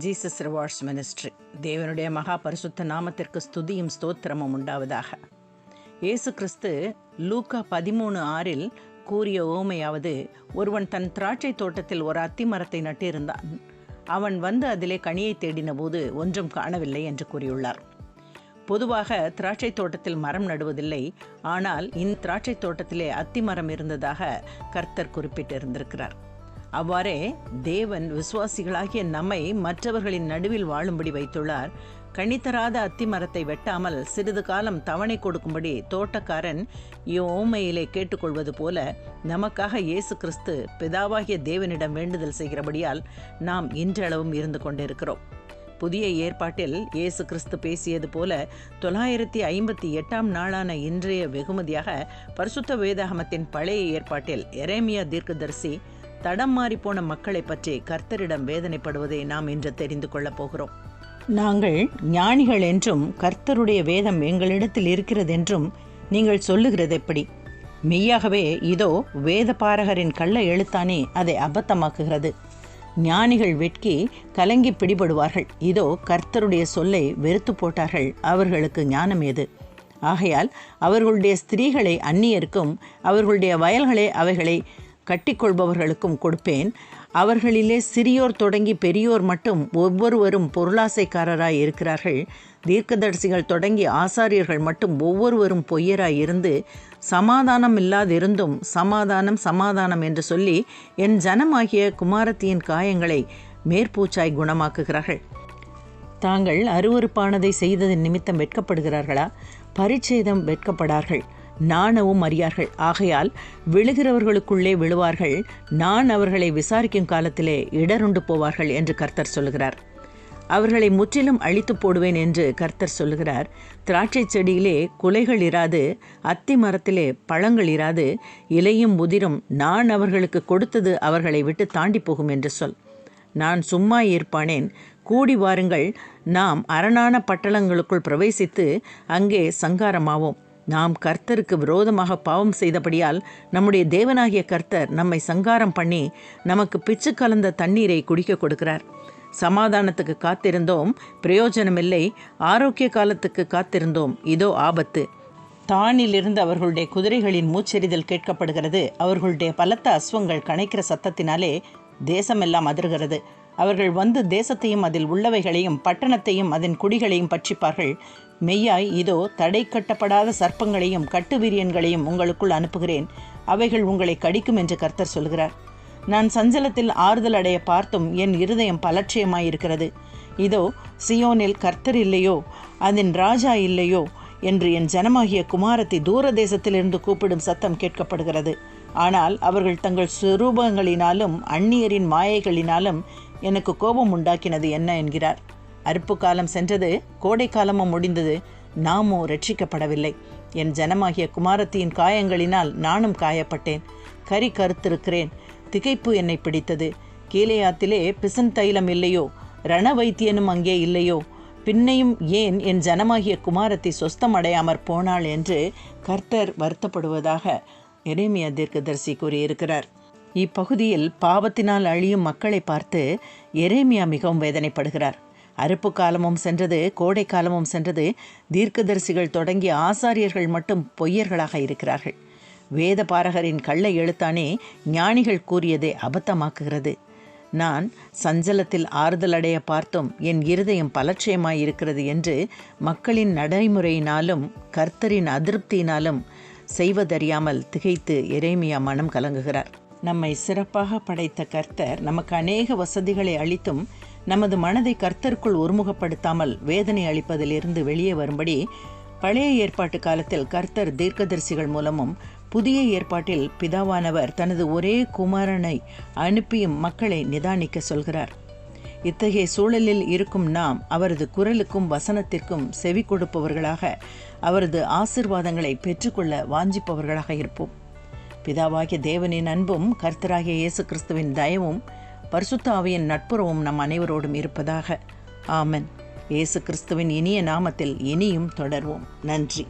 Jesus rewards ministry. தேவனுடைய மகா பரிசுத்த நாமத்திற்கு ஸ்துதியும் ஸ்தோத்திரமும் உண்டாவதாக. இயேசு கிறிஸ்து லூக்கா 13:6 கூறிய ஓமையாவது, ஒருவன் தன் திராட்சை தோட்டத்தில் ஒரு அத்தி மரத்தை நட்டிருந்தான். அவன் வந்து அதிலே கனியை தேடின போது ஒன்றும் காணவில்லை என்று கூறியுள்ளார். பொதுவாக திராட்சை தோட்டத்தில் மரம் நடுவதில்லை, ஆனால் இந்த திராட்சை தோட்டத்திலே அத்தி மரம் இருந்ததாக கர்த்தர் குறிப்பிட்டிருந்திருக்கிறார். அவ்வாறே தேவன் விசுவாசிகளாகிய நம்மை மற்றவர்களின் நடுவில் வாழும்படி வைத்துள்ளார். கனித்தராத அத்தி மரத்தை வெட்டாமல் சிறிது காலம் தவணை கொடுக்கும்படி தோட்டக்காரன் ஓமையிலே கேட்டுக்கொள்வது போல நமக்காக இயேசு கிறிஸ்து பிதாவாகிய தேவனிடம் வேண்டுதல் செய்கிறபடியால் நாம் இன்றளவும் இருந்து கொண்டிருக்கிறோம். புதிய ஏற்பாட்டில் இயேசு கிறிஸ்து பேசியது போல 958ஆம் நாளான இன்றைய வெகுமதியாக பரிசுத்த வேதாகமத்தின் பழைய ஏற்பாட்டில் எரேமியா தீர்க்கதரிசி தடம் மாறி போன மக்களை பற்றி கர்த்தரிடம் வேதனைப்படுவதை நாம் இன்று தெரிந்து கொள்ளப் போகிறோம். நாங்கள் ஞானிகள் என்றும் கர்த்தருடைய வேதம் எங்களிடத்தில் இருக்கிறது என்றும் நீங்கள் சொல்லுகிறது எப்படி? மெய்யாகவே இதோ வேத பாரகரின் கள்ள எழுத்தானே அதை அபத்தமாக்குகிறது. ஞானிகள் வெட்கி கலங்கி பிடிபடுவார்கள். இதோ கர்த்தருடைய சொல்லை வெறுத்து போட்டார்கள், அவர்களுக்கு ஞானம் ஏது? ஆகையால் அவர்களுடைய ஸ்திரீகளை அந்நியருக்கும் அவர்களுடைய வயல்களை அவைகளை கட்டிக்கொள்பவர்களுக்கும் கொடுப்பேன். அவர்களிலே சிறியோர் தொடங்கி பெரியோர் மட்டும் ஒவ்வொருவரும் பொருளாசைக்காரராய் இருக்கிறார்கள். தீர்க்கதரிசிகள் தொடங்கி ஆசாரியர்கள் மட்டும் ஒவ்வொருவரும் பொய்யராய் இருந்து சமாதானம் இல்லாதிருந்தும் சமாதானம் சமாதானம் என்று சொல்லி என் ஜனமாகிய குமாரத்தியின் காயங்களை மேற்பூச்சாய் குணமாக்குகிறார்கள். தாங்கள் அருவருப்பானதை செய்ததன் நிமித்தம் வெட்கப்படுகிறார்களா? பரிச்சேதம் வெட்கப்படார்கள், நாணவும் அறியார்கள். ஆகையால் விழுகிறவர்களுக்குள்ளே விழுவார்கள். நான் அவர்களை விசாரிக்கும் காலத்திலே இடருண்டு போவார்கள் என்று கர்த்தர் சொல்லுகிறார். அவர்களை முற்றிலும் அழித்து போடுவேன் என்று கர்த்தர் சொல்லுகிறார். திராட்சை செடியிலே குலைகள் இராது, அத்தி மரத்திலே பழங்கள் இராது, இலையும் உதிரும். நான் அவர்களுக்கு கொடுத்தது அவர்களை விட்டு தாண்டி போகும் என்று சொல். நான் சும்மா இருப்பானேன்? கூடி வாருங்கள், நாம் அரணான பட்டணங்களுக்குள் பிரவேசித்து அங்கே சங்காரமாவோம். நாம் கர்த்தருக்கு விரோதமாக பாவம் செய்தபடியால் நம்முடைய தேவனாகிய கர்த்தர் நம்மை சங்காரம் பண்ணி நமக்கு பிச்சு கலந்த தண்ணீரை குடிக்க கொடுக்கிறார். சமாதானத்துக்கு காத்திருந்தோம், பிரயோஜனமில்லை. ஆரோக்கிய காலத்துக்கு காத்திருந்தோம், இதோ ஆபத்து. தானிலிருந்து அவர்களுடைய குதிரைகளின் மூச்செறிதல் கேட்கப்படுகிறது. அவர்களுடைய பலத்த அஸ்வங்கள் கணைக்கிற சத்தத்தினாலே தேசமெல்லாம் அதிர்கிறது. அவர்கள் வந்து தேசத்தையும் அதில் உள்ளவைகளையும் பட்டணத்தையும் அதன் குடிகளையும் பட்சிப்பார்கள். மெய்யாய் இதோ தடை கட்டப்படாத சர்ப்பங்களையும் கட்டுவிரியன்களையும் உங்களுக்குள் அனுப்புகிறேன், அவைகள் உங்களை கடிக்கும் என்று கர்த்தர் சொல்கிறார். நான் சஞ்சலத்தில் ஆறுதல் அடைய பார்த்தும் என் இருதயம் பலட்சியமாயிருக்கிறது. இதோ சியோனில் கர்த்தர் இல்லையோ, அதன் ராஜா இல்லையோ என்று என் ஜனமாகிய குமாரத்தி தூர தேசத்திலிருந்து கூப்பிடும் சத்தம் கேட்கப்படுகிறது. ஆனால் அவர்கள் தங்கள் சுரூபங்களினாலும் அந்நியரின் மாயைகளினாலும் எனக்கு கோபம் உண்டாக்கினது என்ன என்கிறார். அறுப்பு காலம் சென்றது, கோடை காலமும் முடிந்தது, நாமோ ரட்சிக்கப்படவில்லை. என் ஜனமாகிய குமாரத்தியின் காயங்களினால் நானும் காயப்பட்டேன், கரி கருத்திருக்கிறேன். திகைப்பு என்னை பிடித்தது. கீலேயாத்திலே பிசன் தைலம் இல்லையோ, ரண வைத்தியனும் அங்கே இல்லையோ? பின்னையும் ஏன் என் ஜனமாகிய குமாரத்தை சொஸ்தம் அடையாமற் போனாள் என்று கர்த்தர் வருத்தப்படுவதாக எரேமியா தீர்க்கதரிசி கூறியிருக்கிறார். இப்பகுதியில் பாவத்தினால் அழியும் மக்களை பார்த்து எரேமியா மிகவும் வேதனைப்படுகிறார். அறுப்பு காலமும் சென்றது, கோடை காலமும் சென்றது. தீர்க்கதரிசிகள் தொடங்கி ஆசாரியர்கள் மட்டும் பொய்யர்களாக இருக்கிறார்கள். வேத பாரகரின் கள்ள எழுத்தானே ஞானிகள் கூறியதை அபத்தமாக்குகிறது. நான் சஞ்சலத்தில் ஆறுதல் அடைய பார்த்தும் என் இருதயம் பலட்சியமாயிருக்கிறது என்று மக்களின் நடைமுறையினாலும் கர்த்தரின் அதிருப்தியினாலும் செய்வதறியாமல் திகைத்து எரேமியா மனம் கலங்குகிறார். நம்மை சிறப்பாக படைத்த கர்த்தர் நமக்கு அநேக வசதிகளை அளித்தும் நமது மனதை கர்த்தருக்குள் ஒருமுகப்படுத்தாமல் வேதனை அளிப்பதிலிருந்து வெளியே வரும்படி பழைய ஏற்பாட்டு காலத்தில் கர்த்தர் தீர்க்கதரிசிகள் மூலமும் புதிய ஏற்பாட்டில் பிதாவானவர் தனது ஒரே குமாரனை அனுப்பியும் மக்களை நிதானிக்க சொல்கிறார். இத்தகைய சூழலில் இருக்கும் நாம் அவரது குரலுக்கும் வசனத்திற்கும் செவி கொடுப்பவர்களாக, அவரது ஆசீர்வாதங்களை பெற்றுக்கொள்ள வாஞ்சிப்பவர்களாக இருப்போம். பிதாவாகிய தேவனின் அன்பும் கர்த்தராகிய இயேசு கிறிஸ்துவின் தயவும் பரிசுத்த ஆவியின் நட்புறவும் நம் அனைவரோடும் இருப்பதாக. ஆமென். இயேசு கிறிஸ்துவின் இனிய நாமத்தில் இனியும் தொடர்வோம். நன்றி.